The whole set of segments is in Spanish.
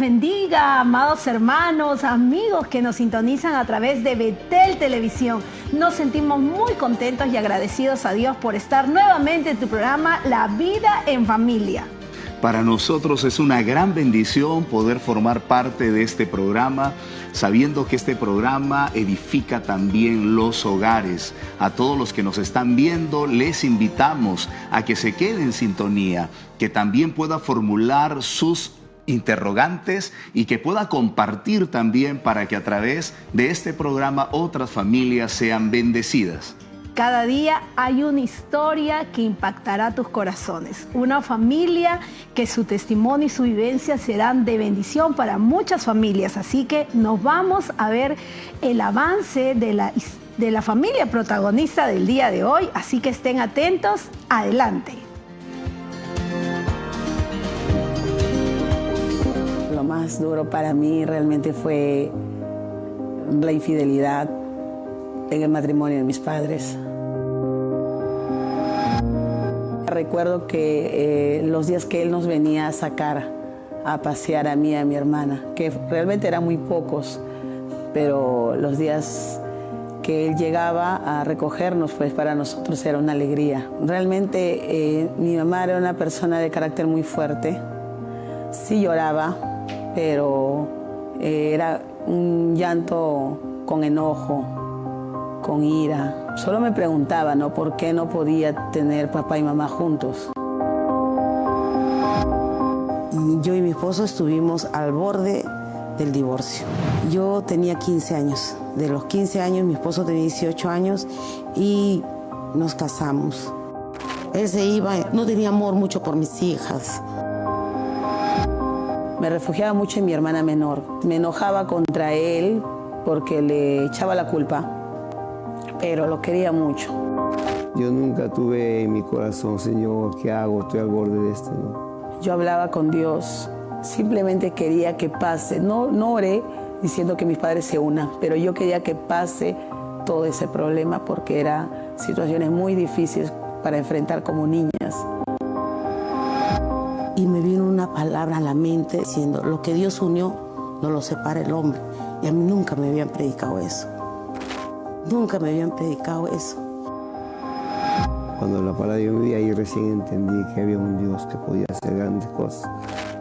bendiga, amados hermanos, amigos que nos sintonizan a través de Betel Televisión. Nos sentimos muy contentos y agradecidos a Dios por estar nuevamente en tu programa La Vida en Familia. Para nosotros es una gran bendición poder formar parte de este programa, sabiendo que este programa edifica también los hogares. A todos los que nos están viendo, les invitamos a que se queden en sintonía, que también pueda formular sus interrogantes y que pueda compartir también para que a través de este programa otras familias sean bendecidas. Cada día hay una historia que impactará tus corazones. Una familia que su testimonio y su vivencia serán de bendición para muchas familias. Así que nos vamos a ver el avance de la familia protagonista del día de hoy. Así que estén atentos. Adelante. Lo más duro para mí realmente fue la infidelidad en el matrimonio de mis padres. Recuerdo que los días que él nos venía a sacar a pasear a mí y a mi hermana, que realmente eran muy pocos, pero los días que él llegaba a recogernos, pues para nosotros era una alegría. Realmente mi mamá era una persona de carácter muy fuerte, sí lloraba, pero era un llanto con enojo, con ira. Solo me preguntaba, ¿no?, por qué no podía tener papá y mamá juntos. Yo y mi esposo estuvimos al borde del divorcio. Yo tenía 15 años. De los 15 años, mi esposo tenía 18 años y nos casamos. Él se iba, no tenía amor mucho por mis hijas. Me refugiaba mucho en mi hermana menor. Me enojaba contra él porque le echaba la culpa, pero lo quería mucho. Yo nunca tuve en mi corazón, Señor, ¿qué hago? Estoy al borde de esto, ¿no? Yo hablaba con Dios, simplemente quería que pase. No oré diciendo que mis padres se unan, pero yo quería que pase todo ese problema porque eran situaciones muy difíciles para enfrentar como niñas. Y me vino una palabra a la mente diciendo, lo que Dios unió, no lo separa el hombre. Y a mí nunca me habían predicado eso. Nunca me habían predicado eso. Cuando la palabra yo vi ahí recién entendí que había un Dios que podía hacer grandes cosas.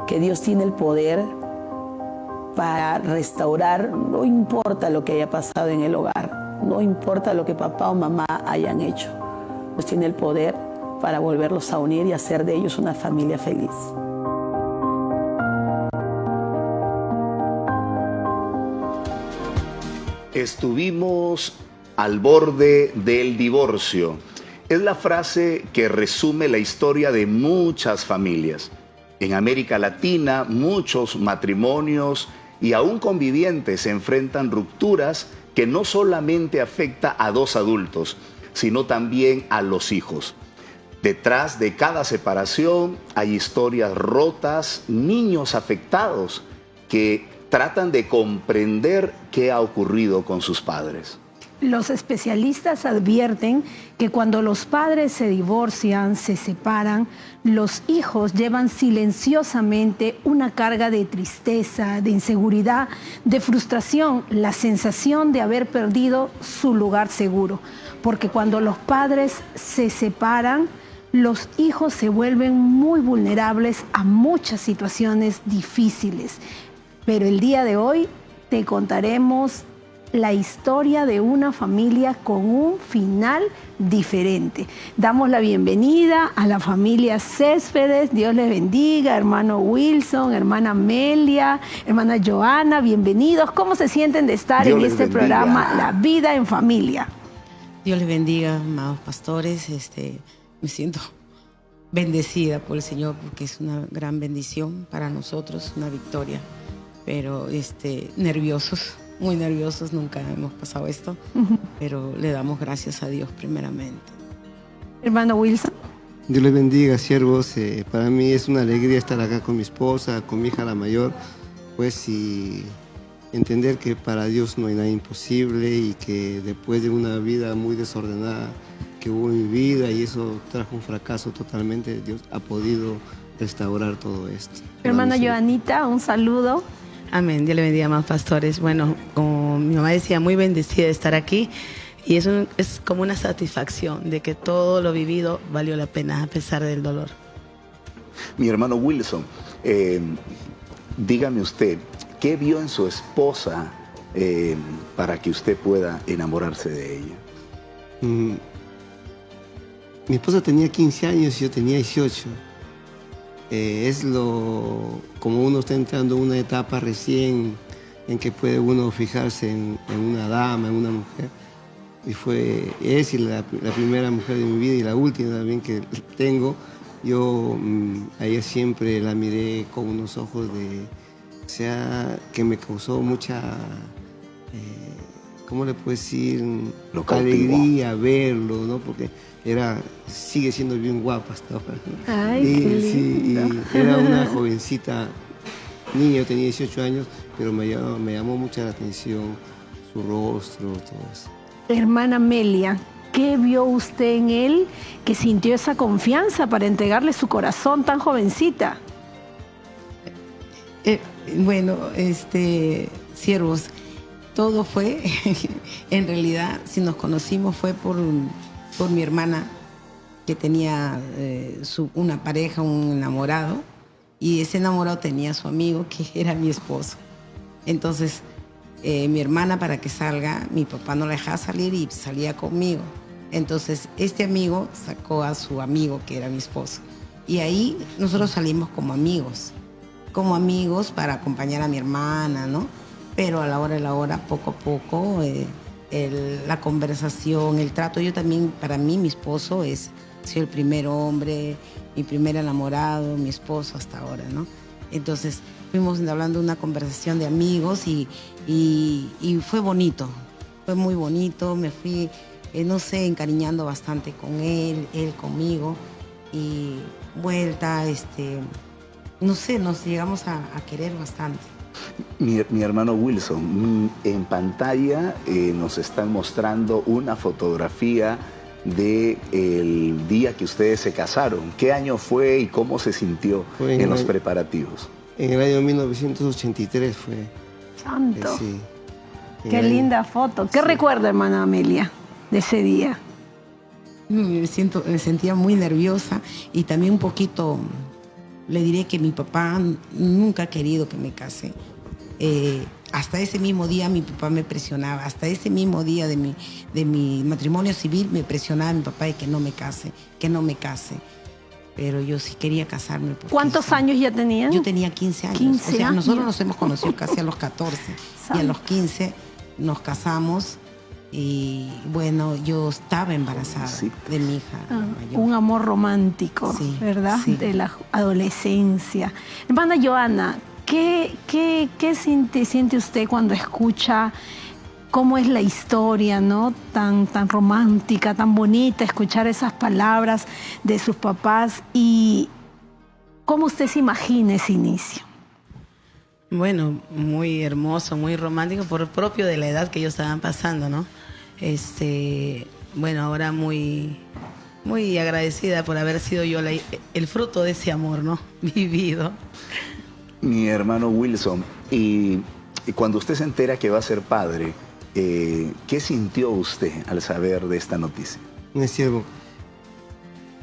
Que Dios tiene el poder para restaurar, no importa lo que haya pasado en el hogar, no importa lo que papá o mamá hayan hecho. Dios tiene el poder para volverlos a unir y hacer de ellos una familia feliz. Estuvimos al borde del divorcio. Es la frase que resume la historia de muchas familias. En América Latina, muchos matrimonios y aún convivientes se enfrentan rupturas que no solamente afecta a dos adultos, sino también a los hijos. Detrás de cada separación hay historias rotas, niños afectados que tratan de comprender qué ha ocurrido con sus padres. Los especialistas advierten que cuando los padres se divorcian, se separan, los hijos llevan silenciosamente una carga de tristeza, de inseguridad, de frustración, la sensación de haber perdido su lugar seguro. Porque cuando los padres se separan, los hijos se vuelven muy vulnerables a muchas situaciones difíciles. Pero el día de hoy te contaremos la historia de una familia con un final diferente. Damos la bienvenida a la familia Céspedes. Dios les bendiga, hermano Wilson, hermana Amelia, hermana Joana, bienvenidos. ¿Cómo se sienten de estar en este programa La Vida en Familia? Dios les bendiga, amados pastores. Me siento bendecida por el Señor porque es una gran bendición para nosotros, una victoria. Pero nerviosos, muy nerviosos, nunca hemos pasado esto, pero le damos gracias a Dios primeramente. Hermano Wilson. Dios les bendiga, siervos. Para mí es una alegría estar acá con mi esposa, con mi hija la mayor, pues y entender que para Dios no hay nada imposible y que después de una vida muy desordenada que hubo en mi vida y eso trajo un fracaso totalmente, Dios ha podido restaurar todo esto. Hermana Joanita, un saludo. Amén. Dios le bendiga, más pastores. Bueno, como mi mamá decía, muy bendecida de estar aquí. Y eso es como una satisfacción de que todo lo vivido valió la pena a pesar del dolor. Mi hermano Wilson, dígame usted, ¿qué vio en su esposa para que usted pueda enamorarse de ella? Mi esposa tenía 15 años y yo tenía 18. Como uno está entrando en una etapa recién en que puede uno fijarse en una dama, en una mujer. Y es la primera mujer de mi vida y la última también que tengo. Yo a ella siempre la miré con unos ojos que me causó mucha, ¿cómo le puedo decir? Alegría verlo, ¿no? Porque sigue siendo bien guapa hasta ahora, ¿no? Ay, qué lindo. Sí, y era una jovencita, niña, yo tenía 18 años, pero me llamó mucho la atención su rostro, todo eso. Hermana Amelia, ¿qué vio usted en él que sintió esa confianza para entregarle su corazón tan jovencita? Bueno, siervos, todo fue, en realidad, si nos conocimos fue por mi hermana, que tenía una pareja, un enamorado, y ese enamorado tenía a su amigo, que era mi esposo. Entonces, mi hermana, para que salga, mi papá no la dejaba salir y salía conmigo. Entonces, este amigo sacó a su amigo, que era mi esposo. Y ahí nosotros salimos como amigos para acompañar a mi hermana, ¿no? Pero a la hora de la hora, poco a poco, la conversación, el trato. Yo también, para mí, mi esposo ha sido el primer hombre, mi primer enamorado, mi esposo hasta ahora, ¿no? Entonces, fuimos hablando de una conversación de amigos y fue bonito, fue muy bonito. Me fui, no sé, encariñando bastante con él conmigo, y vuelta, no sé, nos llegamos a querer bastante. Mi hermano Wilson, en pantalla nos están mostrando una fotografía del día que ustedes se casaron. ¿Qué año fue y cómo se sintió en los preparativos? En el año 1983 fue. Santo. Sí. Qué linda foto. ¿Qué recuerda, hermana Amelia, de ese día? Me sentía muy nerviosa y también un poquito, le diré que mi papá nunca ha querido que me case. Hasta ese mismo día mi papá me presionaba, hasta ese mismo día de mi matrimonio civil me presionaba mi papá de que no me case. Pero yo sí quería casarme. ¿Cuántos años ya tenían? Yo tenía 15 años. 15 o sea, años. Nosotros nos hemos conocido casi a los 14 y a los 15 nos casamos. Y bueno, yo estaba embarazada de mi hija mayor. Un amor romántico, sí, ¿verdad? Sí. De la adolescencia. Hermana Joana, ¿qué siente usted cuando escucha cómo es la historia, ¿no? Tan romántica, tan bonita, escuchar esas palabras de sus papás, y cómo usted se imagina ese inicio? Bueno, muy hermoso, muy romántico, por propio de la edad que ellos estaban pasando, ¿no? Bueno, ahora muy, muy agradecida por haber sido yo el fruto de ese amor, ¿no? Vivido. Mi hermano Wilson, y cuando usted se entera que va a ser padre, ¿qué sintió usted al saber de esta noticia? Mi siervo,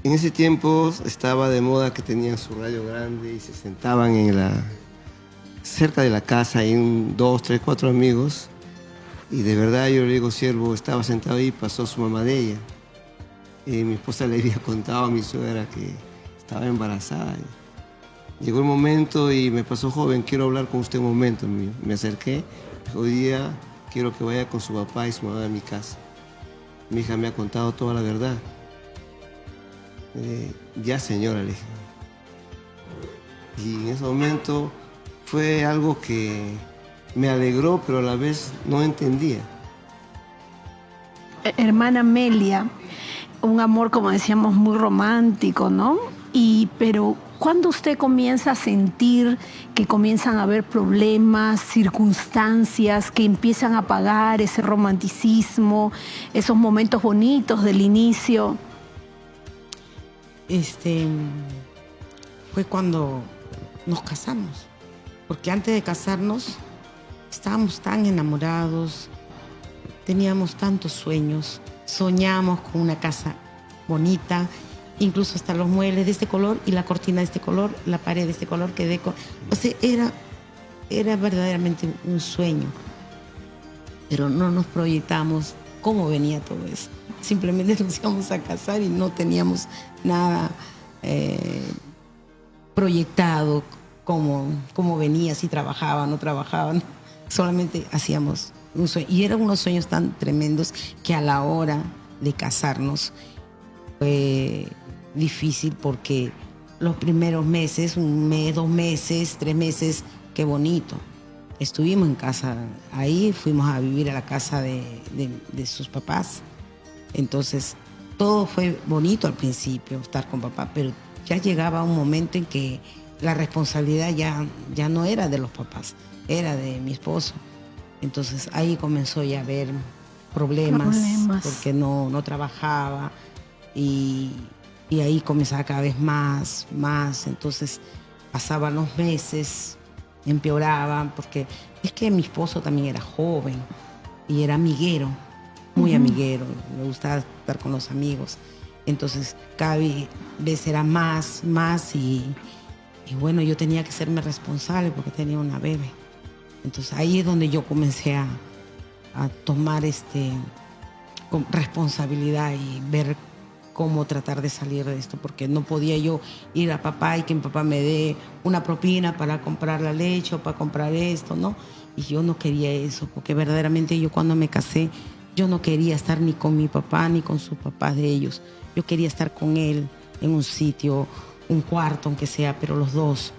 en ese tiempo estaba de moda que tenían su radio grande y se sentaban cerca de la casa, hay 2, 3, 4 amigos. Y de verdad yo le digo, siervo, estaba sentado ahí, pasó su mamá de ella. Y mi esposa le había contado a mi suegra que estaba embarazada. Llegó el momento y me pasó, joven, quiero hablar con usted un momento. Me acerqué, hoy día quiero que vaya con su papá y su mamá a mi casa. Mi hija me ha contado toda la verdad. Ya, señora, le dije. Y en ese momento fue algo que me alegró, pero a la vez no entendía. Hermana Amelia, un amor, como decíamos, muy romántico, ¿no? Pero ¿cuándo usted comienza a sentir que comienzan a haber problemas, circunstancias que empiezan a apagar ese romanticismo, esos momentos bonitos del inicio? fue cuando nos casamos. Porque antes de casarnos estábamos tan enamorados, teníamos tantos sueños, soñamos con una casa bonita, incluso hasta los muebles de este color y la cortina de este color, la pared de este color, o sea, era verdaderamente un sueño. Pero no nos proyectamos cómo venía todo eso. Simplemente nos íbamos a casar y no teníamos nada proyectado, cómo venía, si trabajaba, no trabajaba. Solamente hacíamos un sueño. Y eran unos sueños tan tremendos que a la hora de casarnos fue difícil, porque los primeros meses, 1 mes, 2 meses, 3 meses, qué bonito. Estuvimos en casa ahí, fuimos a vivir a la casa de sus papás. Entonces, todo fue bonito al principio, estar con papá, pero ya llegaba un momento en que la responsabilidad ya no era de los papás, era de mi esposo. Entonces, ahí comenzó ya a haber problemas. Porque no trabajaba y ahí comenzaba cada vez más. Entonces, pasaban los meses, empeoraban, porque es que mi esposo también era joven y era amiguero, muy amiguero, le gustaba estar con los amigos. Entonces cada vez era más y bueno, yo tenía que serme responsable porque tenía una bebé. Entonces ahí es donde yo comencé a tomar responsabilidad y ver cómo tratar de salir de esto, porque no podía yo ir a papá y que mi papá me dé una propina para comprar la leche o para comprar esto, ¿no? Y yo no quería eso, porque verdaderamente yo cuando me casé, yo no quería estar ni con mi papá ni con sus papás de ellos. Yo quería estar con él en un sitio, un cuarto aunque sea, pero los dos.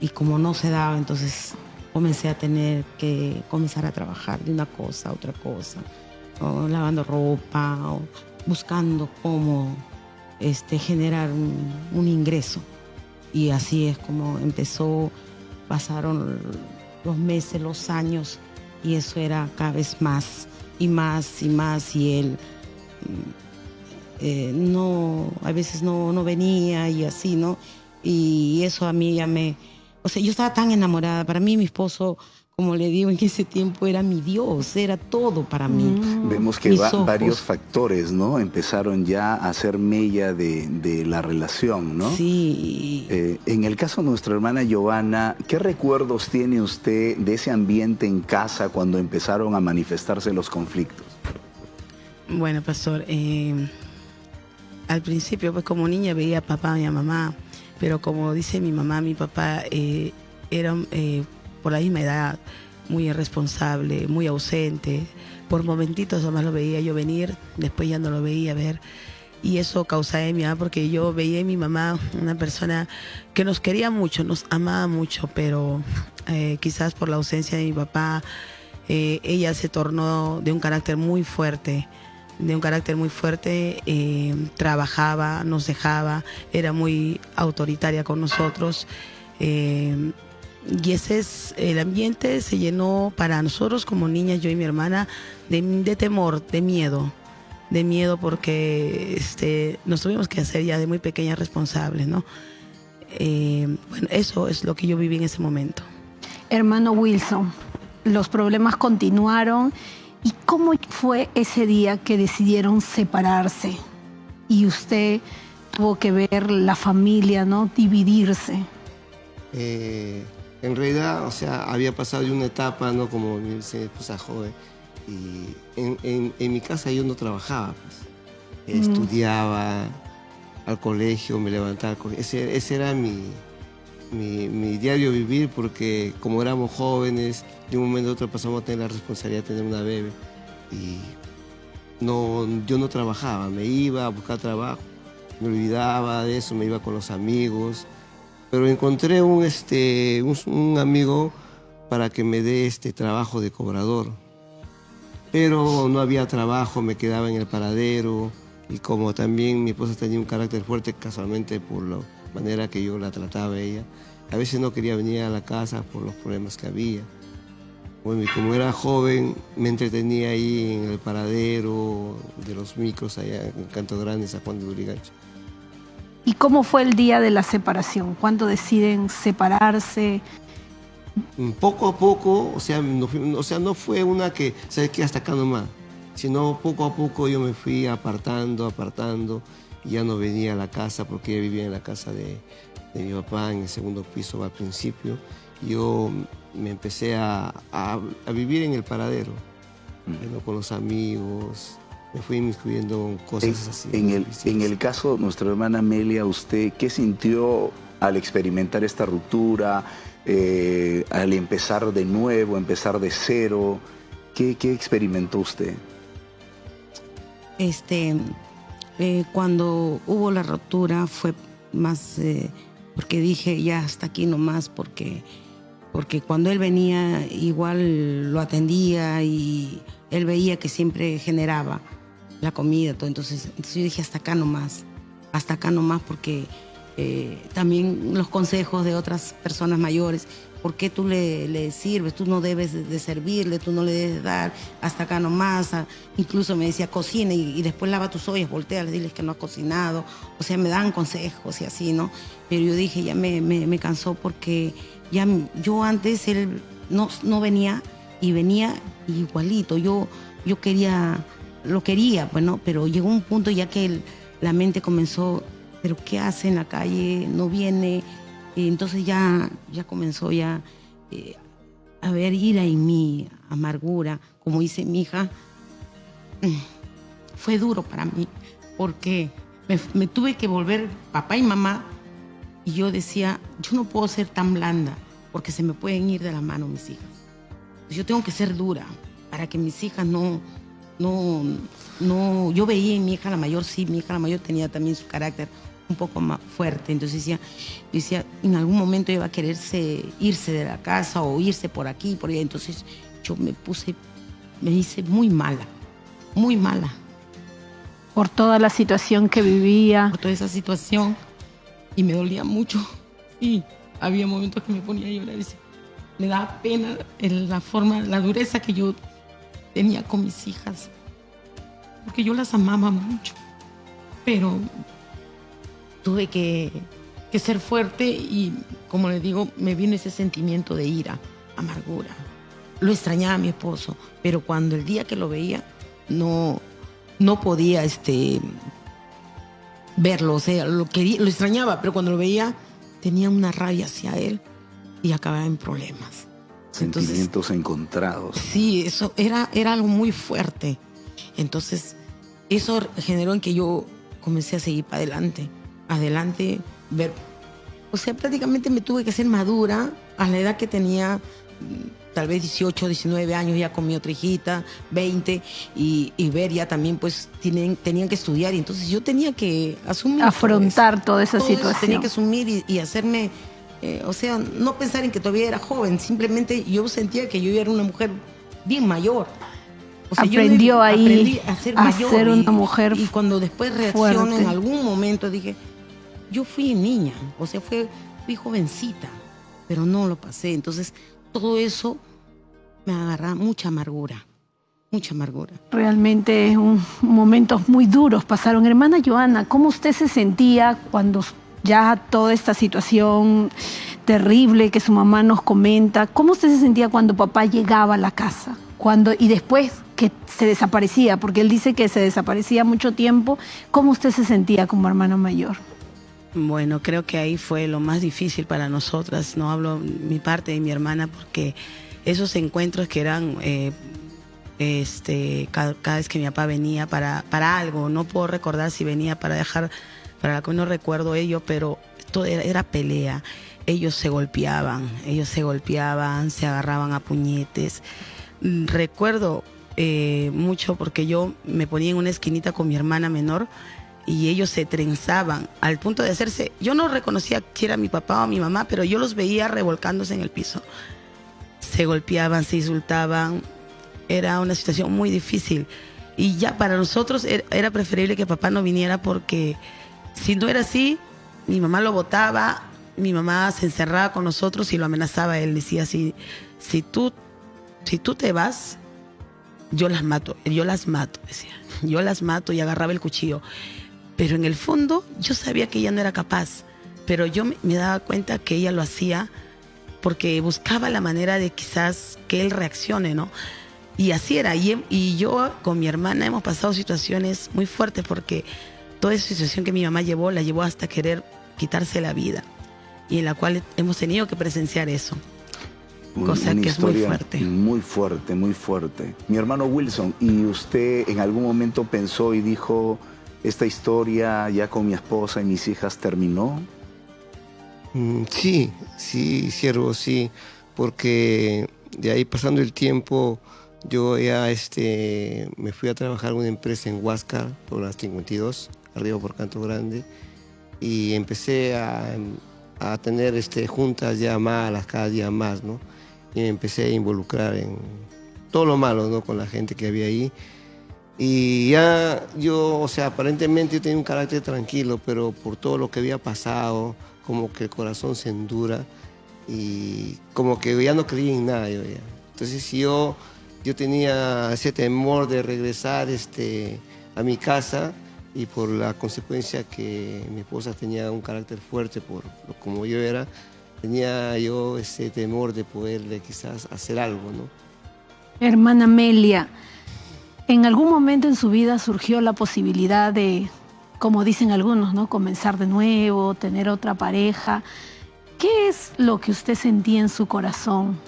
Y como no se daba, entonces comencé a tener que comenzar a trabajar de una cosa a otra cosa, o lavando ropa, o buscando cómo generar un ingreso. Y así es como empezó. Pasaron los meses, los años, y eso era cada vez más y más y más, y él a veces no venía y así, ¿no? Y eso a mí o sea, yo estaba tan enamorada. Para mí mi esposo, como le digo, en ese tiempo era mi Dios, era todo para mí. Vemos que varios factores, ¿no? Empezaron ya a hacer mella de la relación, ¿no? Sí. En el caso de nuestra hermana Giovanna, ¿qué recuerdos tiene usted de ese ambiente en casa cuando empezaron a manifestarse los conflictos? Bueno, pastor, al principio, pues como niña veía a papá y a mamá, pero como dice mi mamá, mi papá eran por la misma edad, muy irresponsable, muy ausente. Por momentitos nomás lo veía yo venir, después ya no lo veía ver. Y eso causaba en mi mamá, porque yo veía en mi mamá una persona que nos quería mucho, nos amaba mucho, pero quizás por la ausencia de mi papá, ella se tornó de un carácter muy fuerte. Trabajaba, nos dejaba, era muy autoritaria con nosotros. Y ese es el ambiente, se llenó para nosotros como niñas, yo y mi hermana, de temor, de miedo porque nos tuvimos que hacer ya de muy pequeñas responsables, ¿no? Bueno, eso es lo que yo viví en ese momento. Hermano Wilson, los problemas continuaron. ¿Y cómo fue ese día que decidieron separarse? Y usted tuvo que ver la familia, ¿no?, dividirse. En realidad, o sea, había pasado de una etapa, ¿no?, como mi esposa joven. Y en mi casa yo no trabajaba, pues. Estudiaba, al colegio, me levantaba al colegio. Ese era mi diario vivir, porque como éramos jóvenes, de un momento a otro pasamos a tener la responsabilidad de tener una bebé. Y yo no trabajaba, me iba a buscar trabajo, me olvidaba de eso, me iba con los amigos. Pero encontré un amigo para que me dé trabajo de cobrador. Pero no había trabajo, me quedaba en el paradero. Y como también mi esposa tenía un carácter fuerte, casualmente por la manera que yo la trataba a ella, a veces no quería venir a la casa por los problemas que había. Bueno, y como era joven, me entretenía ahí en el paradero de los micros allá en Canto Grande, San Juan de Lurigancho. ¿Y cómo fue el día de la separación? ¿Cuándo deciden separarse? Poco a poco, o sea, no fue una que, ¿sabes qué? Hasta acá nomás, sino poco a poco yo me fui apartando, y ya no venía a la casa porque ella vivía en la casa de mi papá en el segundo piso al principio. Yo me empecé a vivir en el paradero, con los amigos, me fui inmiscuyendo en cosas así. En el caso de nuestra hermana Amelia, ¿usted qué sintió al experimentar esta ruptura, al empezar de nuevo, empezar de cero? ¿Qué experimentó usted? Cuando hubo la ruptura fue más porque dije ya hasta aquí nomás, porque cuando él venía igual lo atendía y él veía que siempre generaba la comida, todo. Entonces yo dije hasta acá nomás porque también los consejos de otras personas mayores, ¿por qué tú le sirves? Tú no debes de servirle, tú no le debes dar, hasta acá nomás. Incluso me decía, cocina y después lava tus ollas, voltea, diles que no has cocinado. O sea, me dan consejos y así, ¿no? Pero yo dije, ya me cansó porque ya yo antes, él no venía y venía igualito. Yo lo quería, bueno, pero llegó un punto ya que la mente comenzó, ¿pero qué hace en la calle? No viene. Y entonces ya comenzó a ver ira en mí, amargura. Como dice mi hija, fue duro para mí porque me tuve que volver papá y mamá y yo decía, yo no puedo ser tan blanda porque se me pueden ir de la mano mis hijas. Yo tengo que ser dura para que mis hijas no. Yo veía en mi hija la mayor, sí, mi hija la mayor tenía también su carácter un poco más fuerte, entonces decía, en algún momento iba a quererse irse de la casa o irse por aquí, por allá, entonces yo me hice muy mala. Por toda la situación que vivía. Por toda esa situación, y me dolía mucho, y había momentos que me ponía a llorar, y me daba pena la dureza que yo tenía con mis hijas, porque yo las amaba mucho, pero tuve que ser fuerte y, como les digo, me vino ese sentimiento de ira, amargura. Lo extrañaba a mi esposo, pero cuando el día que lo veía, no podía verlo. O sea, lo extrañaba, pero cuando lo veía, tenía una rabia hacia él y acababa en problemas. Sentimientos encontrados. Sí, eso era algo muy fuerte. Entonces, eso generó en que yo comencé a seguir para adelante, ver. O sea, prácticamente me tuve que hacer madura a la edad que tenía, tal vez 18, 19 años, ya con mi otra hijita, 20, y ver ya también, pues, tenían que estudiar, y entonces yo tenía que asumir. Afrontar toda esa situación. Eso tenía que asumir y hacerme, o sea, no pensar en que todavía era joven, simplemente yo sentía que yo era una mujer bien mayor. O sea, aprendí a ser mayor, ser una mujer y cuando después reacciono fuerte. en algún momento dije, yo fui niña, o sea, fui jovencita, pero no lo pasé. Entonces, todo eso me agarra mucha amargura. Realmente momentos muy duros pasaron. Hermana Joana, ¿cómo usted se sentía cuando ya toda esta situación terrible que su mamá nos comenta, cómo usted se sentía cuando papá llegaba a la casa? Y después que se desaparecía, porque él dice que se desaparecía mucho tiempo, ¿cómo usted se sentía como hermana mayor? Bueno, creo que ahí fue lo más difícil para nosotras. No hablo mi parte de mi hermana porque esos encuentros que eran cada vez que mi papá venía para algo, no puedo recordar si venía para la que no recuerdo ello, pero todo era pelea. Ellos se golpeaban, se agarraban a puñetes. Recuerdo mucho porque yo me ponía en una esquinita con mi hermana menor y ellos se trenzaban al punto de hacerse. Yo no reconocía si era mi papá o mi mamá, pero yo los veía revolcándose en el piso. Se golpeaban, se insultaban. Era una situación muy difícil. Y ya para nosotros era preferible que papá no viniera porque si no era así, mi mamá lo botaba, mi mamá se encerraba con nosotros y lo amenazaba. Él decía, si tú te vas, yo las mato, decía. Yo las mato y agarraba el cuchillo. pero en el fondo yo sabía que ella no era capaz, pero yo me daba cuenta que ella lo hacía porque buscaba la manera de quizás que él reaccione, ¿no? Y así era. Y yo con mi hermana hemos pasado situaciones muy fuertes porque toda esa situación que mi mamá la llevó hasta querer quitarse la vida, y en la cual hemos tenido que presenciar eso. Cosa Una que es muy historia fuerte. Muy fuerte, muy fuerte. Mi hermano Wilson, ¿y usted en algún momento pensó y dijo, esta historia ya con mi esposa y mis hijas terminó? Sí, siervo, sí, porque de ahí pasando el tiempo, yo ya me fui a trabajar en una empresa en Huáscar, por las 52, arriba por Canto Grande, y empecé a tener juntas ya malas, cada día más, ¿no? Y me empecé a involucrar en todo lo malo, ¿no? Con la gente que había ahí. Y ya yo, o sea, aparentemente yo tenía un carácter tranquilo, pero por todo lo que había pasado, como que el corazón se endura y como que ya no creía en nada yo ya. Entonces yo tenía ese temor de regresar a mi casa, y por la consecuencia que mi esposa tenía un carácter fuerte como yo era, tenía yo ese temor de poderle quizás hacer algo, ¿no? Hermana Amelia, ¿en algún momento en su vida surgió la posibilidad de, como dicen algunos, ¿no?, comenzar de nuevo, tener otra pareja? ¿Qué es lo que usted sentía en su corazón?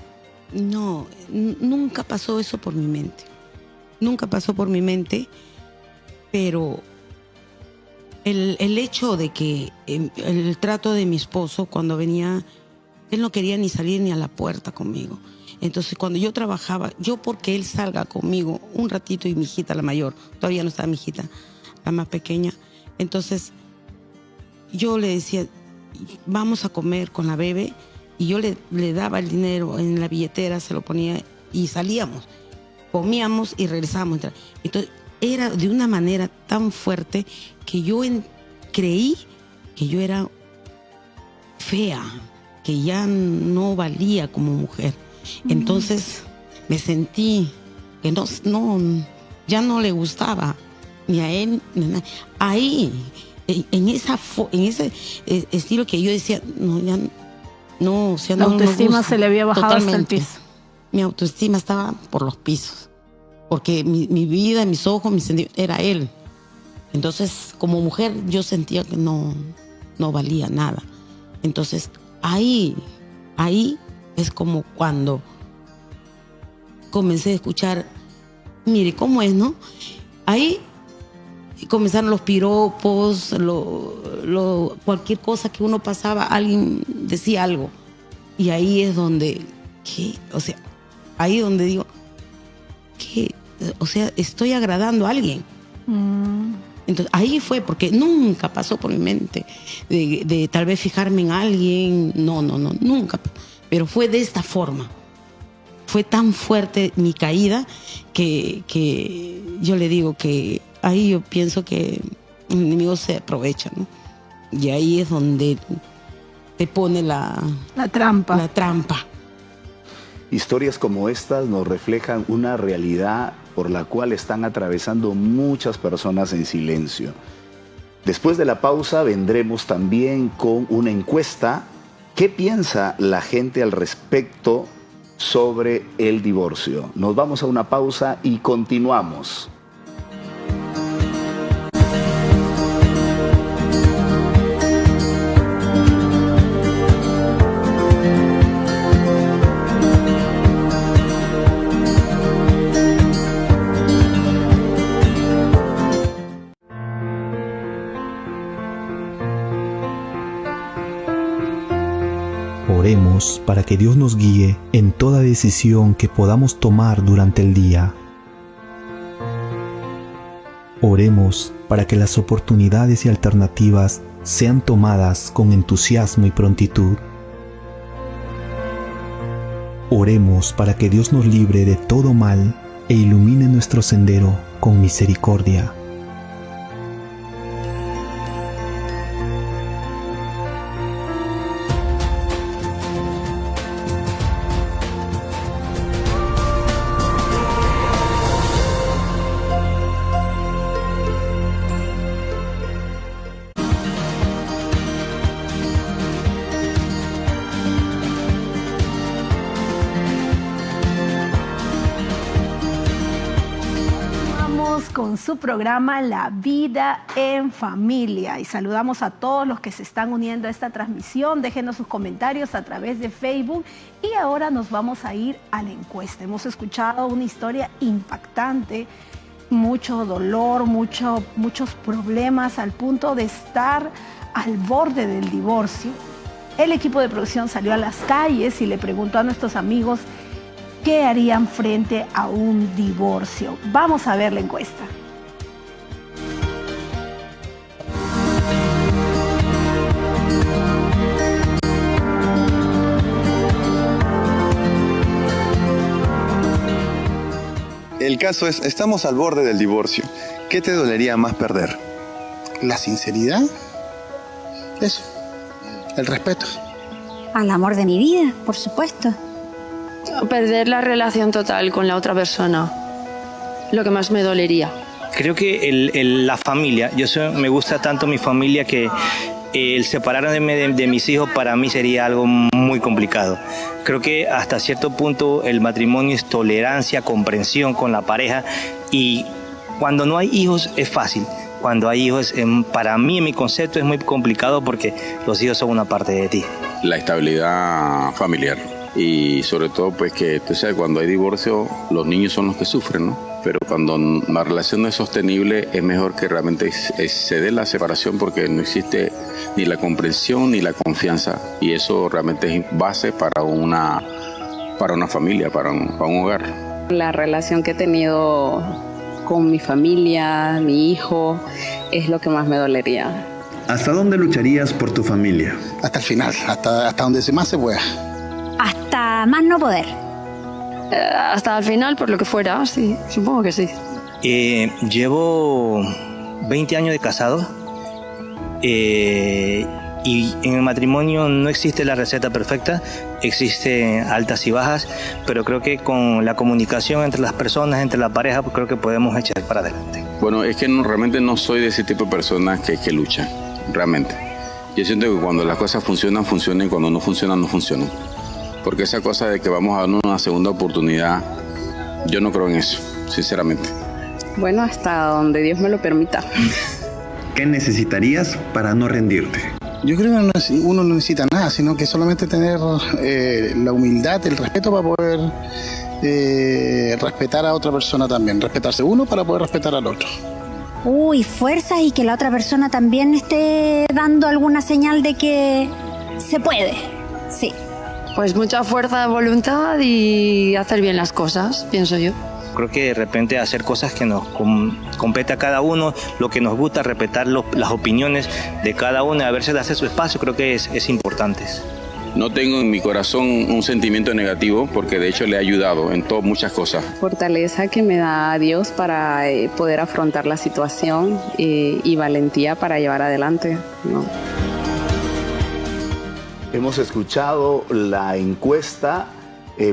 No, nunca pasó eso por mi mente. Nunca pasó por mi mente, pero el hecho de que el trato de mi esposo cuando venía, él no quería ni salir ni a la puerta conmigo. Entonces cuando yo trabajaba, yo porque él salga conmigo un ratito, y mi hijita, la mayor, todavía no estaba mi hijita, la más pequeña, entonces yo le decía, vamos a comer con la bebé, y yo le daba el dinero en la billetera, se lo ponía y salíamos, comíamos y regresábamos. Entonces era de una manera tan fuerte que yo creí que yo era fea, que ya no valía como mujer. Entonces me sentí que ya no le gustaba ni a él ni a nadie. Ahí, en ese estilo que yo decía, no, o sea, La no autoestima se le había bajado totalmente. hasta el piso. Mi autoestima estaba por los pisos, porque mi vida, mis ojos, mi sentimiento era él. Entonces, como mujer, yo sentía que no valía nada. Entonces, ahí es como cuando comencé a escuchar, mire cómo es, ¿no? Ahí comenzaron los piropos, cualquier cosa que uno pasaba, alguien decía algo. Y ahí es donde, ¿qué? O sea, ahí donde digo, ¿qué? O sea, estoy agradando a alguien. Entonces, ahí fue, porque nunca pasó por mi mente de tal vez fijarme en alguien. No, nunca. Pero fue de esta forma. Fue tan fuerte mi caída que yo le digo que ahí yo pienso que el enemigo se aprovecha, ¿no? Y ahí es donde te pone la trampa. La trampa. Historias como estas nos reflejan una realidad por la cual están atravesando muchas personas en silencio. Después de la pausa vendremos también con una encuesta. ¿Qué piensa la gente al respecto sobre el divorcio? Nos vamos a una pausa y continuamos. Oremos para que Dios nos guíe en toda decisión que podamos tomar durante el día. Oremos para que las oportunidades y alternativas sean tomadas con entusiasmo y prontitud. Oremos para que Dios nos libre de todo mal e ilumine nuestro sendero con misericordia. Seguimos con su programa La Vida en Familia y saludamos a todos los que se están uniendo a esta transmisión. Déjenos sus comentarios a través de Facebook y ahora nos vamos a ir a la encuesta. Hemos escuchado una historia impactante, mucho dolor, muchos problemas al punto de estar al borde del divorcio. El equipo de producción salió a las calles y le preguntó a nuestros amigos qué harían frente a un divorcio. Vamos a ver la encuesta. El caso es, estamos al borde del divorcio. ¿Qué te dolería más perder? La sinceridad, eso, el respeto. Al amor de mi vida, por supuesto. Perder la relación total con la otra persona, lo que más me dolería. Creo que la familia, me gusta tanto mi familia que el separarme de mis hijos para mí sería algo muy complicado. Creo que hasta cierto punto el matrimonio es tolerancia, comprensión con la pareja y cuando no hay hijos es fácil. Cuando hay hijos, para mí, en mi concepto, es muy complicado porque los hijos son una parte de ti. La estabilidad familiar. Y sobre todo, pues que tú sabes, cuando hay divorcio, los niños son los que sufren, ¿no? Pero cuando la relación no es sostenible, es mejor que realmente se dé la separación porque no existe ni la comprensión ni la confianza. Y eso realmente es base para una familia, para un hogar. La relación que he tenido con mi familia, mi hijo, es lo que más me dolería. ¿Hasta dónde lucharías por tu familia? Hasta el final, hasta donde más se pueda. Hasta más no poder. Hasta el final, por lo que fuera, sí, supongo que sí. Llevo 20 años de casado y en el matrimonio no existe la receta perfecta, existen altas y bajas, pero creo que con la comunicación entre las personas, entre la pareja, pues creo que podemos echar para adelante. Bueno, es que realmente no soy de ese tipo de personas que luchan, realmente. Yo siento que cuando las cosas funcionan y cuando no funcionan, no funcionan. Porque esa cosa de que vamos a dar una segunda oportunidad, yo no creo en eso, sinceramente. Bueno, hasta donde Dios me lo permita. ¿Qué necesitarías para no rendirte? Yo creo que uno no necesita nada, sino que solamente tener la humildad, el respeto para poder respetar a otra persona también. Respetarse uno para poder respetar al otro. Uy, fuerza y que la otra persona también esté dando alguna señal de que se puede. Sí. Pues mucha fuerza de voluntad y hacer bien las cosas, pienso yo. Creo que de repente hacer cosas que nos compete a cada uno, lo que nos gusta, respetar las opiniones de cada uno, a ver si darse su espacio, creo que es importante. No tengo en mi corazón un sentimiento negativo porque de hecho le ha ayudado en muchas cosas. Fortaleza que me da Dios para poder afrontar la situación y valentía para llevar adelante, ¿no? Hemos escuchado la encuesta,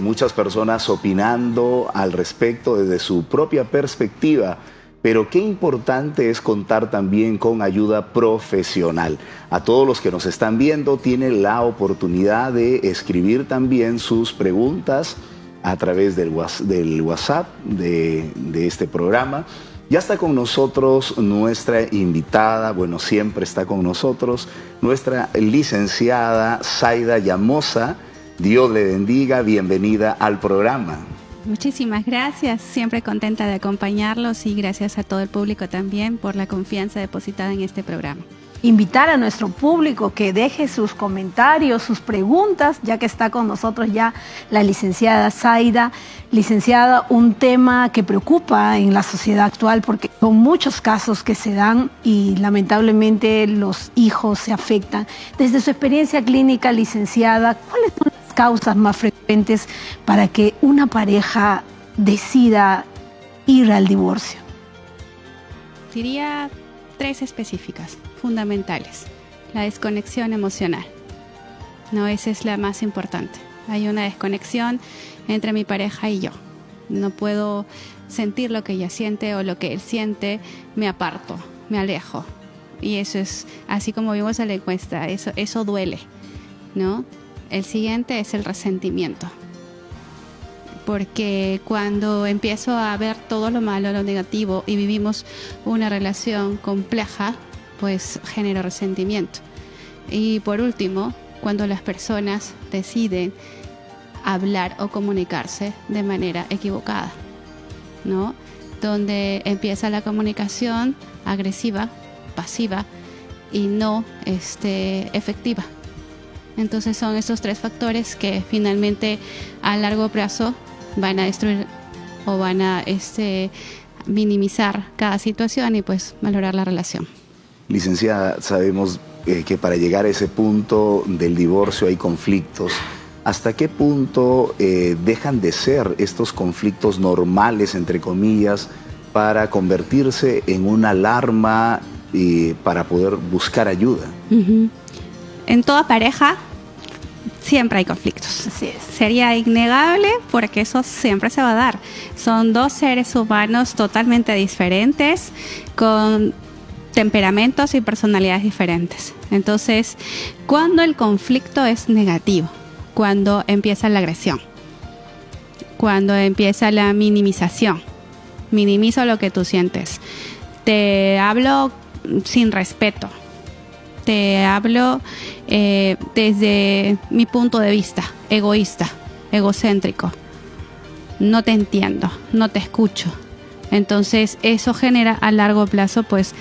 muchas personas opinando al respecto desde su propia perspectiva, pero qué importante es contar también con ayuda profesional. A todos los que nos están viendo tienen la oportunidad de escribir también sus preguntas a través del WhatsApp de este programa. Ya está con nosotros nuestra invitada, bueno, siempre está con nosotros, nuestra licenciada Zaida Llamosa. Dios le bendiga, bienvenida al programa. Muchísimas gracias, siempre contenta de acompañarlos y gracias a todo el público también por la confianza depositada en este programa. Invitar a nuestro público que deje sus comentarios, sus preguntas, ya que está con nosotros ya la licenciada Zaida. Licenciada, un tema que preocupa en la sociedad actual porque son muchos casos que se dan y lamentablemente los hijos se afectan. Desde su experiencia clínica, licenciada, ¿cuáles son las causas más frecuentes para que una pareja decida ir al divorcio? Diría 3 específicas, fundamentales. La desconexión emocional. No, esa es la más importante. Hay una desconexión entre mi pareja y yo. No puedo sentir lo que ella siente o lo que él siente, me aparto, me alejo. Y eso es, así como vimos en la encuesta, eso duele, ¿no? El siguiente es el resentimiento. porque cuando empiezo a ver todo lo malo, lo negativo y vivimos una relación compleja, pues genera resentimiento. Y por último, cuando las personas deciden hablar o comunicarse de manera equivocada, ¿no? Donde empieza la comunicación agresiva, pasiva y no efectiva. Entonces son esos tres factores que finalmente a largo plazo van a destruir o van a minimizar cada situación y pues valorar la relación. Licenciada, sabemos que para llegar a ese punto del divorcio hay conflictos. ¿Hasta qué punto dejan de ser estos conflictos normales, entre comillas, para convertirse en una alarma y para poder buscar ayuda? Uh-huh. En toda pareja siempre hay conflictos. Así es. Sería innegable porque eso siempre se va a dar. Son dos seres humanos totalmente diferentes, con temperamentos y personalidades diferentes. Entonces, cuando el conflicto es negativo, cuando empieza la agresión, cuando empieza la minimización, minimizo lo que tú sientes, te hablo sin respeto, te hablo desde mi punto de vista, egoísta, egocéntrico, no te entiendo, no te escucho. Entonces eso genera a largo plazo pues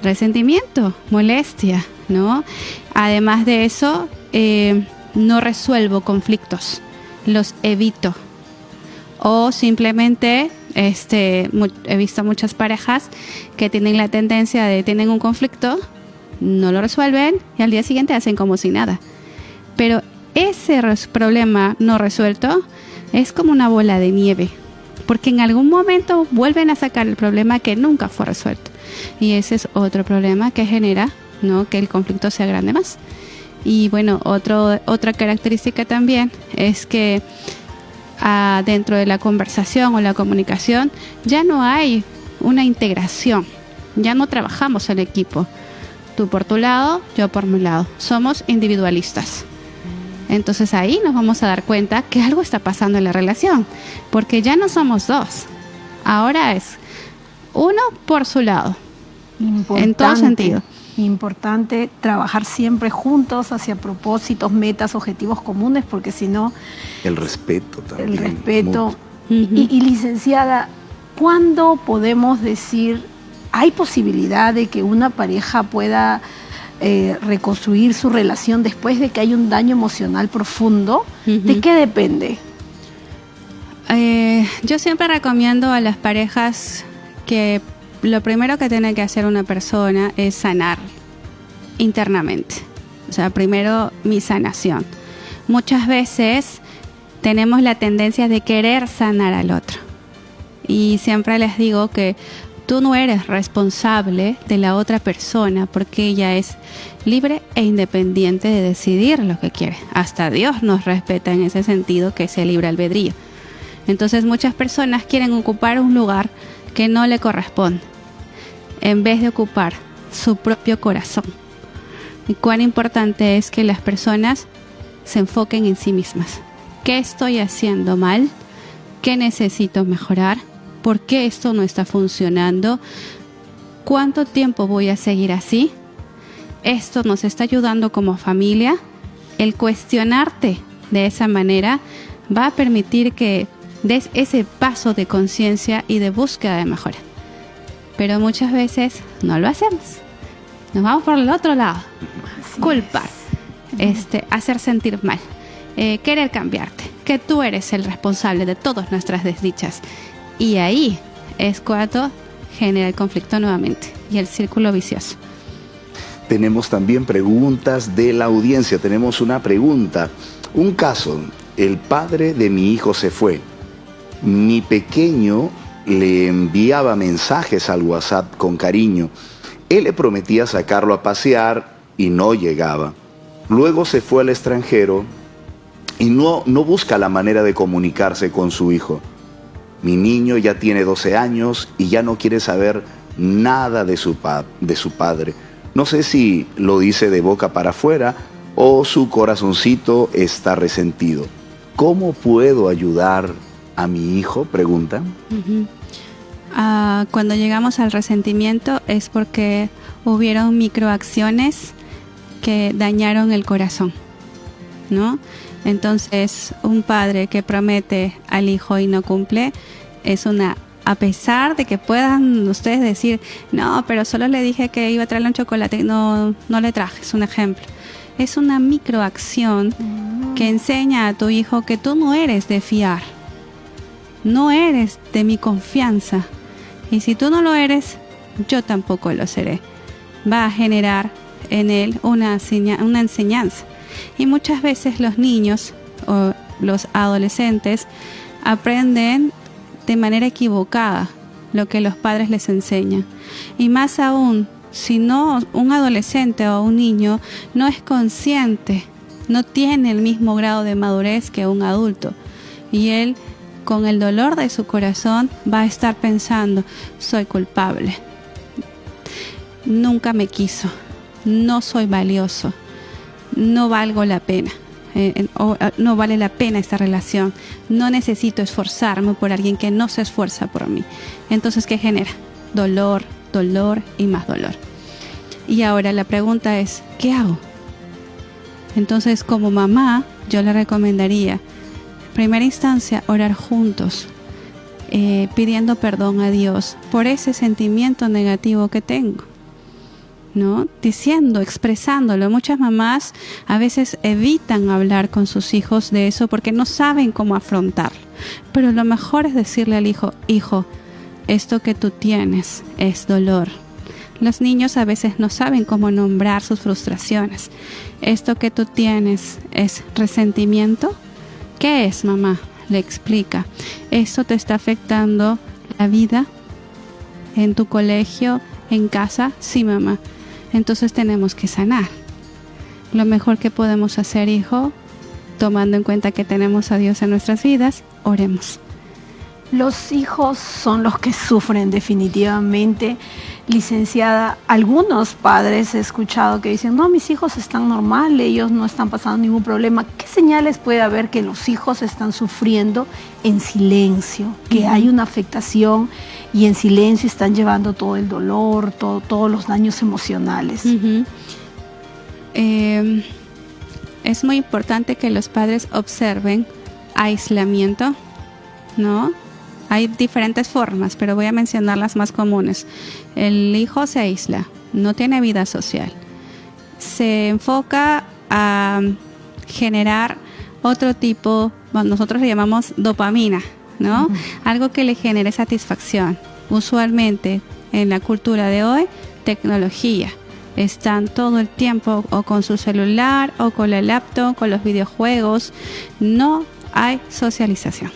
resentimiento, molestia, ¿no? Además de eso, no resuelvo conflictos, los evito. O simplemente he visto muchas parejas que tienen la tendencia de tienen un conflicto, no lo resuelven y al día siguiente hacen como si nada. Pero ese problema no resuelto es como una bola de nieve, porque en algún momento vuelven a sacar el problema que nunca fue resuelto. Y ese es otro problema que genera, ¿no?, que el conflicto sea grande más. Y bueno, otra característica también es que dentro de la conversación o la comunicación ya no hay una integración, ya no trabajamos en equipo. Tú por tu lado, yo por mi lado. Somos individualistas. Entonces ahí nos vamos a dar cuenta que algo está pasando en la relación, porque ya no somos dos. Ahora es uno por su lado, en todo sentido. Importante trabajar siempre juntos hacia propósitos, metas, objetivos comunes, porque si no... El respeto también. El respeto. Y licenciada, ¿cuándo podemos decir, hay posibilidad de que una pareja pueda reconstruir su relación después de que hay un daño emocional profundo? ¿De qué depende? Yo siempre recomiendo a las parejas que lo primero que tiene que hacer una persona es sanar internamente. O sea, primero mi sanación. Muchas veces tenemos la tendencia de querer sanar al otro. Y siempre les digo que tú no eres responsable de la otra persona, porque ella es libre e independiente de decidir lo que quiere. Hasta Dios nos respeta en ese sentido, que es el libre albedrío. Entonces muchas personas quieren ocupar un lugar que no le corresponde, en vez de ocupar su propio corazón. Y cuán importante es que las personas se enfoquen en sí mismas. ¿Qué estoy haciendo mal? ¿Qué necesito mejorar? ¿Por qué esto no está funcionando? ¿Cuánto tiempo voy a seguir así? Esto nos está ayudando como familia. El cuestionarte de esa manera va a permitir que des ese paso de conciencia y de búsqueda de mejora. Pero muchas veces no lo hacemos. Nos vamos por el otro lado. Culpar, hacer sentir mal, querer cambiarte, que tú eres el responsable de todas nuestras desdichas. Y ahí es cuando genera el conflicto nuevamente y el círculo vicioso. Tenemos también preguntas de la audiencia. Tenemos una pregunta. Un caso: el padre de mi hijo se fue. Mi pequeño le enviaba mensajes al WhatsApp con cariño. Él le prometía sacarlo a pasear y no llegaba. Luego se fue al extranjero y no busca la manera de comunicarse con su hijo. Mi niño ya tiene 12 años y ya no quiere saber nada de su padre. No sé si lo dice de boca para afuera o su corazoncito está resentido. ¿Cómo puedo ayudar a mi hijo? Pregunta. Cuando llegamos al resentimiento es porque hubieron microacciones que dañaron el corazón, ¿no? Entonces, un padre que promete al hijo y no cumple es a pesar de que puedan ustedes decir, no, pero solo le dije que iba a traerle un chocolate, no le traje, es un ejemplo. Es una microacción que enseña a tu hijo que tú no eres de fiar, no eres de mi confianza. Y si tú no lo eres, yo tampoco lo seré. Va a generar en él una enseñanza. Y muchas veces los niños o los adolescentes aprenden de manera equivocada lo que los padres les enseñan. Y más aún, si no, un adolescente o un niño no es consciente, no tiene el mismo grado de madurez que un adulto. Y él, con el dolor de su corazón, va a estar pensando, soy culpable, nunca me quiso, no soy valioso, no valgo la pena, no vale la pena esta relación, no necesito esforzarme por alguien que no se esfuerza por mí. Entonces, ¿qué genera? Dolor, dolor y más dolor. Y ahora la pregunta es, ¿qué hago? Entonces, como mamá, yo le recomendaría, en primera instancia, orar juntos, pidiendo perdón a Dios por ese sentimiento negativo que tengo, ¿no? Diciendo, expresándolo. Muchas mamás a veces evitan hablar con sus hijos de eso porque no saben cómo afrontarlo. Pero lo mejor es decirle al hijo, hijo, esto que tú tienes es dolor. Los niños a veces no saben cómo nombrar sus frustraciones. Esto que tú tienes es resentimiento. ¿Qué es, mamá? Le explica. ¿Esto te está afectando la vida en tu colegio, en casa? Sí, mamá. Entonces tenemos que sanar. Lo mejor que podemos hacer, hijo, tomando en cuenta que tenemos a Dios en nuestras vidas, oremos. Los hijos son los que sufren definitivamente, licenciada. Algunos padres he escuchado que dicen, no, mis hijos están normal, ellos no están pasando ningún problema. ¿Qué señales puede haber que los hijos están sufriendo en silencio? Que hay una afectación y en silencio están llevando todo el dolor, todos los daños emocionales. Es muy importante que los padres observen aislamiento, ¿no? Hay diferentes formas, pero voy a mencionar las más comunes. El hijo se aísla, no tiene vida social. Se enfoca a generar otro tipo, bueno, nosotros le llamamos dopamina, ¿no? Algo que le genere satisfacción. Usualmente en la cultura de hoy, tecnología. Están todo el tiempo o con su celular o con la laptop, con los videojuegos. No hay socialización.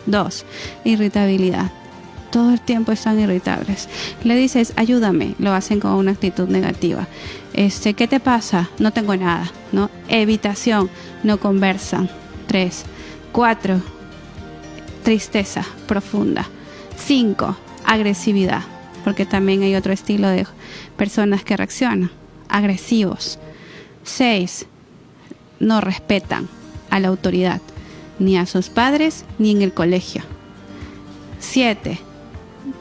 2, irritabilidad. Todo el tiempo están irritables. Le dices, ayúdame, lo hacen con una actitud negativa. ¿Qué te pasa? No tengo nada, ¿no? Evitación, no conversan. 3, 4, tristeza profunda. 5, agresividad, porque también hay otro estilo de personas que reaccionan, agresivos. 6, no respetan a la autoridad, ni a sus padres, ni en el colegio. 7,